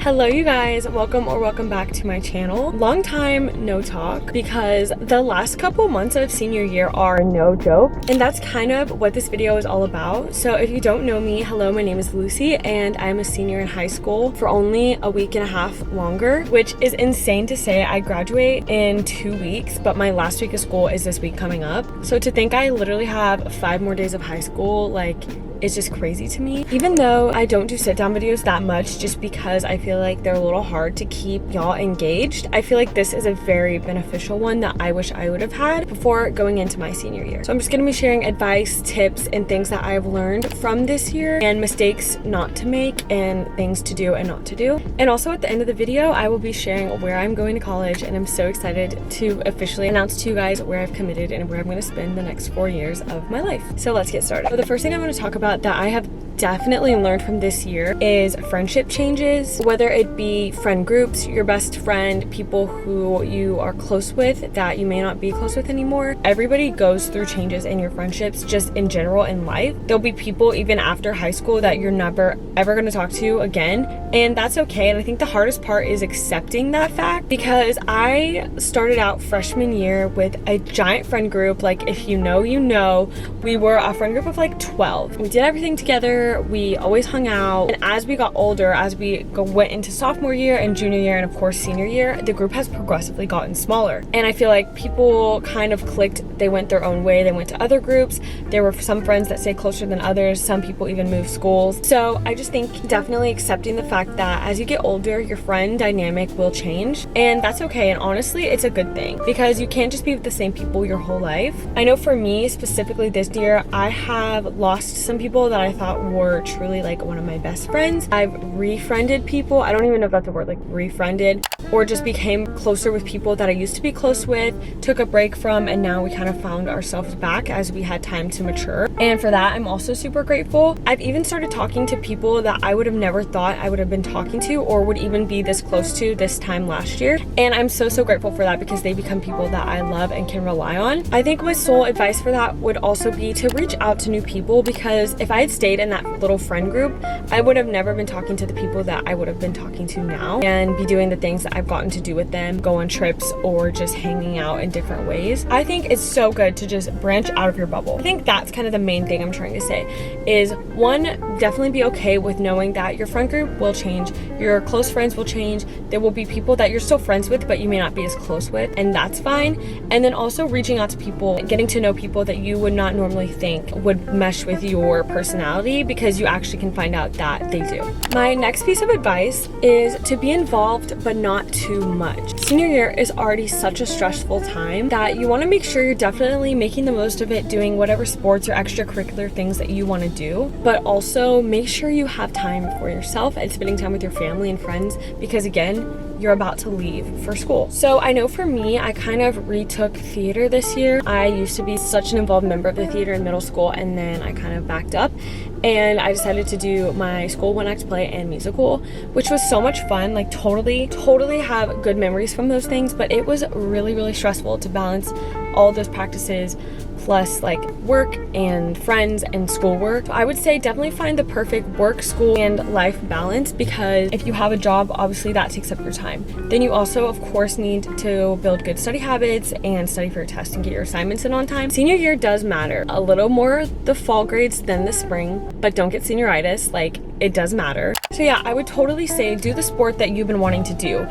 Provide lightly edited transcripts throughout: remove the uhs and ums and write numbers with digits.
Hello you guys, welcome back to my channel. Long time no talk because the last couple months of senior year are no joke, and that's kind of what this video is all about. So if you don't know me, hello, my name is Lucy and I'm a senior in high school for only a week and a half longer, which is insane to say. I graduate in 2 weeks, but my last week of school is this week coming up. So to think I literally have 5 more days of high school, like, it's just crazy to me. Even though I don't do sit down videos that much just because I feel like they're a little hard to keep y'all engaged, I feel like this is a very beneficial one that I wish I would have had before going into my senior year. So I'm just gonna be sharing advice, tips, and things that I've learned from this year, and mistakes not to make and things to do and not to do. And also at the end of the video, I will be sharing where I'm going to college, and I'm so excited to officially announce to you guys where I've committed and where I'm gonna spend the next 4 years of my life. So let's get started. So the first thing I'm gonna talk about that I have definitely learned from this year is friendship changes, whether it be friend groups, your best friend, people who you are close with that you may not be close with anymore. Everybody goes through changes in your friendships just in general in life. There'll be people even after high school that you're never ever going to talk to again, and that's okay. And I think the hardest part is accepting that fact, because I started out freshman year with a giant friend group. Like, if you know, you know, we were a friend group of like 12. We did everything together. We always hung out. And as we got older, as we went into sophomore year and junior year and of course senior year, the group has progressively gotten smaller. And I feel like people kind of clicked. They went their own way. They went to other groups. There were some friends that stayed closer than others. Some people even moved schools. So I just think definitely accepting the fact that as you get older, your friend dynamic will change, and that's okay. And honestly, it's a good thing, because you can't just be with the same people your whole life. I know for me specifically this year, I have lost some people that I thought were truly like one of my best friends. I've refriended people. I don't even know if that's a word, like refriended, or just became closer with people that I used to be close with, took a break from, and now we kind of found ourselves back as we had time to mature. And for that, I'm also super grateful. I've even started talking to people that I would have never thought I would have been talking to or would even be this close to this time last year. And I'm so grateful for that, because they become people that I love and can rely on. I think my sole advice for that would also be to reach out to new people, because if I had stayed in that little friend group, I would have never been talking to the people that I would have been talking to now and be doing the things that I've gotten to do with them, go on trips or just hanging out in different ways. I think it's so good to just branch out of your bubble. I think that's kind of the main thing I'm trying to say is, one, definitely be okay with knowing that your friend group will change, your close friends will change. There will be people that you're still friends with but you may not be as close with, and that's fine. And then also reaching out to people, getting to know people that you would not normally think would mesh with your personality, because you actually can find out that they do. My next piece of advice is to be involved but not too much. Senior year is already such a stressful time that you want to make sure you're definitely making the most of it, doing whatever sports or extracurricular things that you want to do, but also make sure you have time for yourself and spending time with your family and friends, because again, you're about to leave for school. So I know for me, I kind of retook theater this year. I used to be such an involved member of the theater in middle school, and then I kind of backed up, and I decided to do my school one act play and musical, which was so much fun. Like, totally have good memories from those things, but it was really stressful to balance all of those practices plus like work and friends and schoolwork. So I would say definitely find the perfect work, school, and life balance, because if you have a job, obviously that takes up your time. Then you also, of course, need to build good study habits and study for your test and get your assignments in on time. Senior year does matter. A little more the fall grades than the spring, but don't get senioritis. Like, it does matter. So yeah, I would totally say do the sport that you've been wanting to do.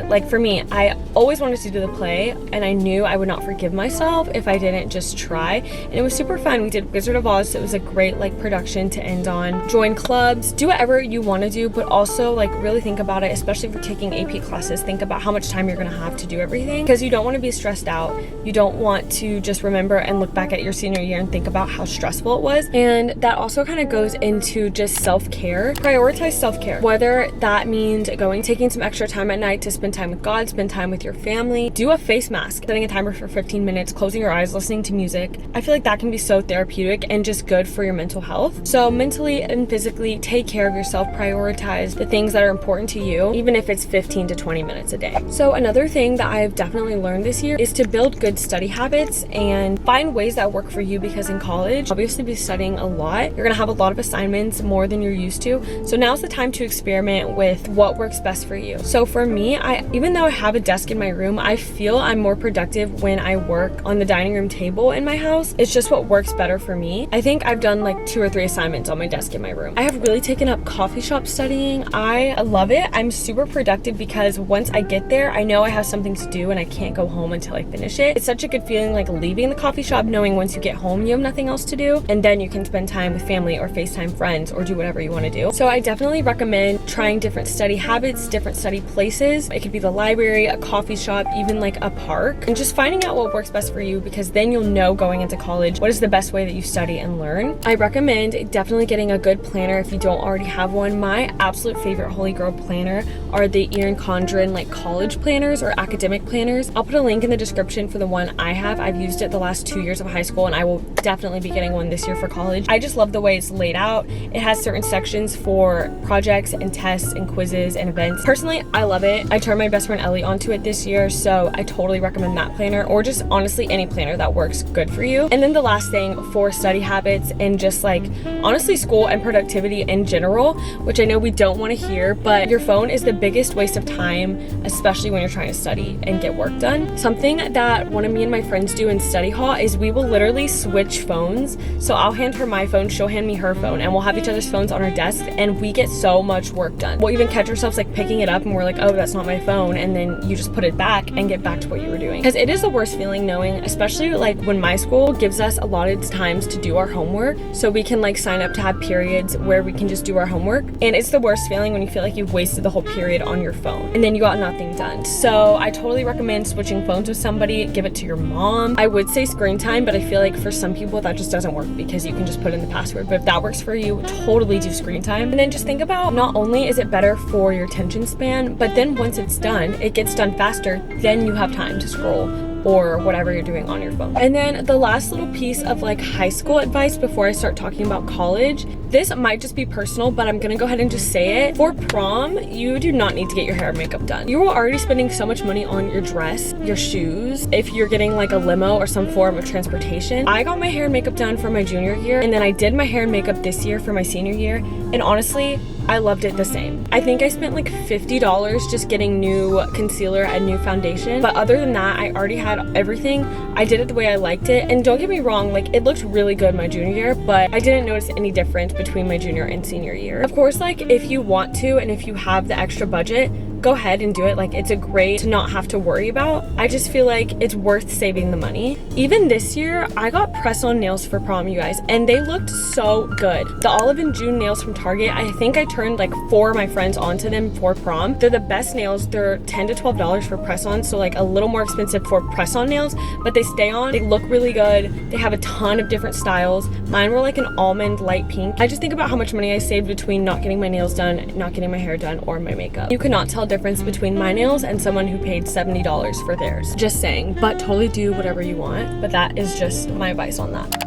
Like for me, I always wanted to do the play, and I knew I would not forgive myself if I didn't just try. And it was super fun. We did Wizard of Oz, so it was a great like production to end on. Join clubs, do whatever you want to do, but also like really think about it, especially if you're taking AP classes. Think about how much time you're going to have to do everything, because you don't want to be stressed out. You don't want to just remember and look back at your senior year and think about how stressful it was. And that also kind of goes into just self-care. Prioritize self-care, whether that means taking some extra time at night to spend time with God, spend time with your family. Do a face mask, setting a timer for 15 minutes, closing your eyes, listening to music. I feel like that can be so therapeutic and just good for your mental health. So mentally and physically, take care of yourself. Prioritize the things that are important to you, even if it's 15 to 20 minutes a day. So another thing that I've definitely learned this year is to build good study habits and find ways that work for you, because in college, obviously be studying a lot. You're gonna have a lot of assignments, more than you're used to. So now's the time to experiment with what works best for you. So for me, even though I have a desk in my room, I feel I'm more productive when I work on the dining room table in my house. It's just what works better for me. I think I've done like 2 or 3 assignments on my desk in my room. I have really taken up coffee shop studying. I love it. I'm super productive because once I get there, I know I have something to do and I can't go home until I finish it. It's such a good feeling, like leaving the coffee shop knowing once you get home you have nothing else to do, and then you can spend time with family or FaceTime friends or do whatever you want to do. So I definitely recommend trying different study habits, different study places. It could be the library, a coffee shop, even like a park, and just finding out what works best for you, because then you'll know going into college what is the best way that you study and learn. I recommend definitely getting a good planner if you don't already have one. My absolute favorite holy grail planner are the Erin Condren like college planners or academic planners. I'll put a link in the description for the one I have. I've used it the last 2 years of high school, and I will definitely be getting one this year for college. I just love the way it's laid out. It has certain sections for projects and tests and quizzes and events. Personally, I love it. I turned my best friend Ellie onto it this year, so I totally recommend that planner, or just honestly any planner that works good for you. And then the last thing for study habits and just like honestly school and productivity in general, which I know we don't want to hear, but your phone is the biggest waste of time, especially when you're trying to study and get work done. Something that one of me and my friends do in study hall is we will literally switch phones. So I'll hand her my phone, she'll hand me her phone, and we'll have each other's phones on our desk, and we get so much work done. We'll even catch ourselves like picking it up and we're like, oh, that's not my phone, and then you just put it back and get back to what you were doing. Because it is the worst feeling knowing, especially like when my school gives us allotted times to do our homework, so we can like sign up to have periods where we can just do our homework, and it's the worst feeling when you feel like you've wasted the whole period on your phone and then you got nothing done. So I totally recommend switching phones with somebody. Give it to your mom. I would say screen time, but I feel like for some people that just doesn't work because you can just put in the password. But if that works for you, totally do screen time. And then just think about, not only is it better for your attention span, but then once it's done, it gets done faster, then you have time to scroll or whatever you're doing on your phone. And then the last little piece of like high school advice before I start talking about college, this might just be personal, but I'm gonna go ahead and just say it. For prom, you do not need to get your hair and makeup done. You are already spending so much money on your dress, your shoes, if you're getting like a limo or some form of transportation. I got my hair and makeup done for my junior year, and then I did my hair and makeup this year for my senior year, and honestly, I loved it the same. I think I spent like $50 just getting new concealer and new foundation, but other than that, I already had everything. I did it the way I liked it, and don't get me wrong, like it looked really good my junior year, but I didn't notice any difference between my junior and senior year. Of course, like if you want to and if you have the extra budget, go ahead and do it. Like it's a great to not have to worry about. I just feel like it's worth saving the money. Even this year, I got press-on nails for prom, you guys, and they looked so good. The Olive and June nails from Target, I think I turned like 4 of my friends onto them for prom. They're the best nails. They're $10 to $12 for press-on, so like a little more expensive for press-on nails, but they stay on. They look really good. They have a ton of different styles. Mine were like an almond light pink. I just think about how much money I saved between not getting my nails done, not getting my hair done, or my makeup. You cannot tell difference between my nails and someone who paid $70 for theirs. Just saying, but totally do whatever you want. But that is just my advice on that.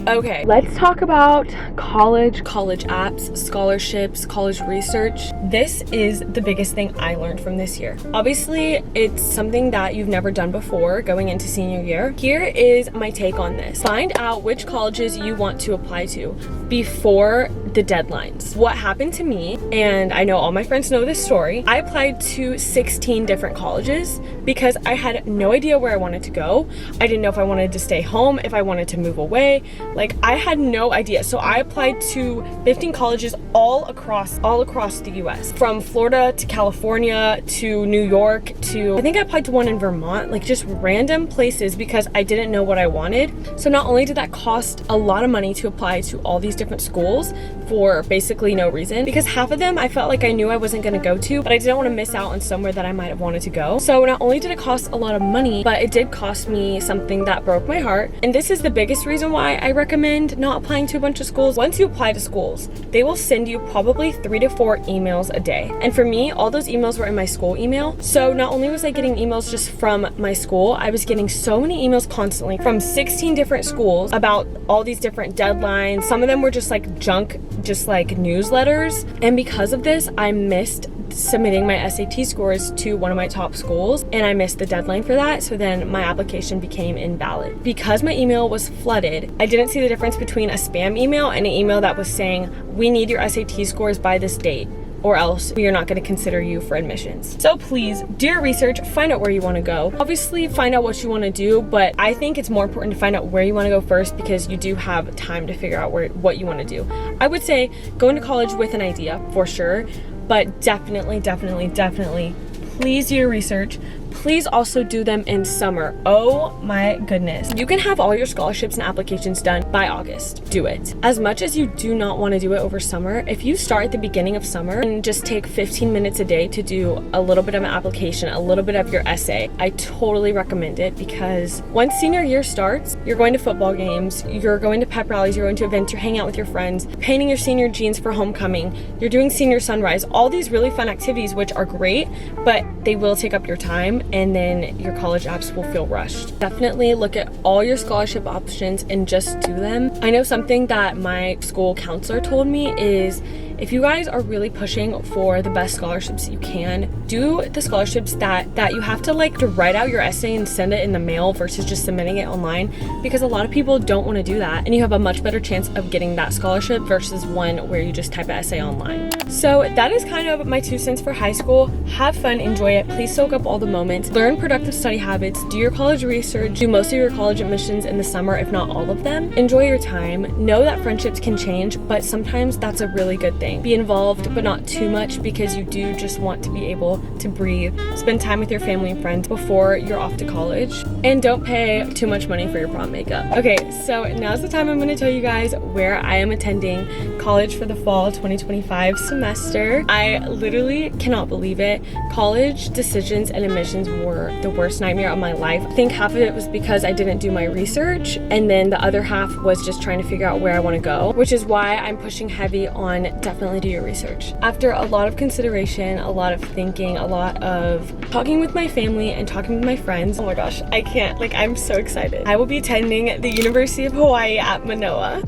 Okay, let's talk about college apps, scholarships, college research. This is the biggest thing I learned from this year. Obviously, it's something that you've never done before going into senior year. Here is my take on this. Find out which colleges you want to apply to before the deadlines. What happened to me, and I know all my friends know this story, I applied to 16 different colleges because I had no idea where I wanted to go. I didn't know if I wanted to stay home, if I wanted to move away. Like I had no idea. So I applied to 15 colleges all across the US, from Florida to California to New York to, I think I applied to one in Vermont, like just random places because I didn't know what I wanted. So not only did that cost a lot of money to apply to all these different schools for basically no reason, because half of them I felt like I knew I wasn't going to go to, but I didn't want to miss out on somewhere that I might have wanted to go. So not only did it cost a lot of money, but it did cost me something that broke my heart. And this is the biggest reason why I recommend not applying to a bunch of schools. Once you apply to schools, they will send you probably 3 to 4 emails a day. And for me, all those emails were in my school email. So not only was I getting emails just from my school, I was getting so many emails constantly from 16 different schools about all these different deadlines. Some of them were just like junk, just like newsletters. And because of this, I missed submitting my SAT scores to one of my top schools, and I missed the deadline for that, so then my application became invalid. Because my email was flooded, I didn't see the difference between a spam email and an email that was saying, we need your SAT scores by this date, or else we are not going to consider you for admissions. So please do your research, find out where you want to go. Obviously find out what you want to do, but I think it's more important to find out where you want to go first, because you do have time to figure out what you want to do. I would say go into college with an idea for sure, but definitely please do your research. Please also do them in summer. Oh my goodness. You can have all your scholarships and applications done by August. Do it. As much as you do not want to do it over summer, if you start at the beginning of summer and just take 15 minutes a day to do a little bit of an application, a little bit of your essay, I totally recommend it, because once senior year starts, you're going to football games, you're going to pep rallies, you're going to events, you're hanging out with your friends, painting your senior jeans for homecoming, you're doing senior sunrise, all these really fun activities which are great, but they will take up your time, and then your college apps will feel rushed. Definitely look at all your scholarship options and just do them. I know something that my school counselor told me is, if you guys are really pushing for the best scholarships you can, do the scholarships that you have to write out your essay and send it in the mail versus just submitting it online, because a lot of people don't want to do that, and you have a much better chance of getting that scholarship versus one where you just type an essay online. So that is kind of my 2 cents for high school. Have fun, enjoy it, please soak up all the moments, learn productive study habits, do your college research, do most of your college admissions in the summer, if not all of them. Enjoy your time. Know that friendships can change, but sometimes that's a really good thing. Be involved, but not too much, because you do just want to be able to breathe, spend time with your family and friends before you're off to college, and don't pay too much money for your prom makeup. Okay, so now's the time I'm going to tell you guys where I am attending college for the fall 2025 semester. I literally cannot believe it. College decisions and admissions were the worst nightmare of my life. I think half of it was because I didn't do my research, and then the other half was just trying to figure out where I want to go, which is why I'm pushing heavy on definitely do your research. After a lot of consideration, a lot of thinking, a lot of talking with my family and talking with my friends, oh my gosh, I can't, I'm so excited. I will be attending the University of Hawaii at Manoa.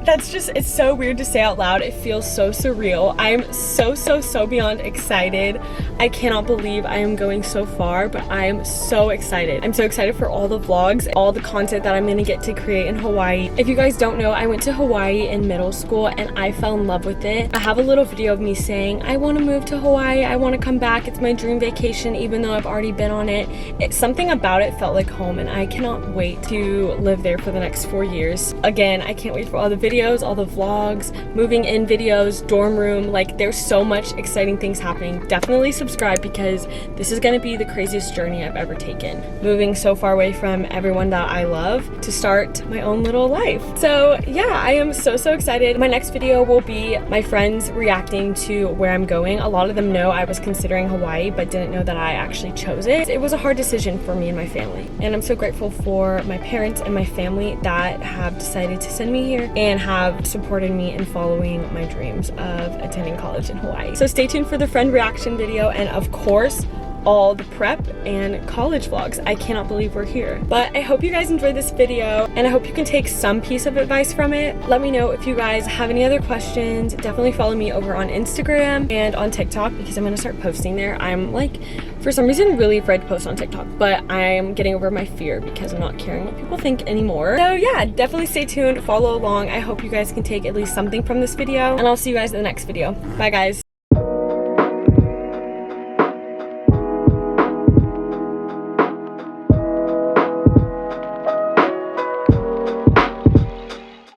That's just, it's so weird to say out loud. It feels so surreal. I'm so beyond excited. I cannot believe I am going so far, but I am so excited. I'm so excited for all the vlogs, all the content that I'm gonna get to create in Hawaii. If you guys don't know, I went to Hawaii in middle school and I fell in love with it. I have a little video of me saying, I wanna move to Hawaii, I wanna come back, it's my dream vacation, even though I've already been on it. Something about it felt like home, and I cannot wait to live there for the next 4 years. Again, I can't wait for all the videos, all the vlogs, moving in videos, dorm room, there's so much exciting things happening. Definitely subscribe, because this is gonna be the craziest journey I've ever taken. Moving so far away from everyone that I love to start my own little life. So yeah, I am so excited. My next video will be my friends reacting to where I'm going. A lot of them know I was considering Hawaii, but didn't know that I actually chose it. It was a hard decision for me and my family, and I'm so grateful for my parents and my family that have decided to send me here and have supported me in following my dreams of attending college in Hawaii. So stay tuned for the friend reaction video, and of course, all the prep and college vlogs. I cannot believe we're here. But I hope you guys enjoyed this video, and I hope you can take some piece of advice from it. Let me know if you guys have any other questions. Definitely follow me over on Instagram and on TikTok, because I'm gonna start posting there. I'm for some reason really afraid to post on TikTok, but I'm getting over my fear because I'm not caring what people think anymore. So yeah, definitely stay tuned, follow along. I hope you guys can take at least something from this video, and I'll see you guys in the next video. Bye guys.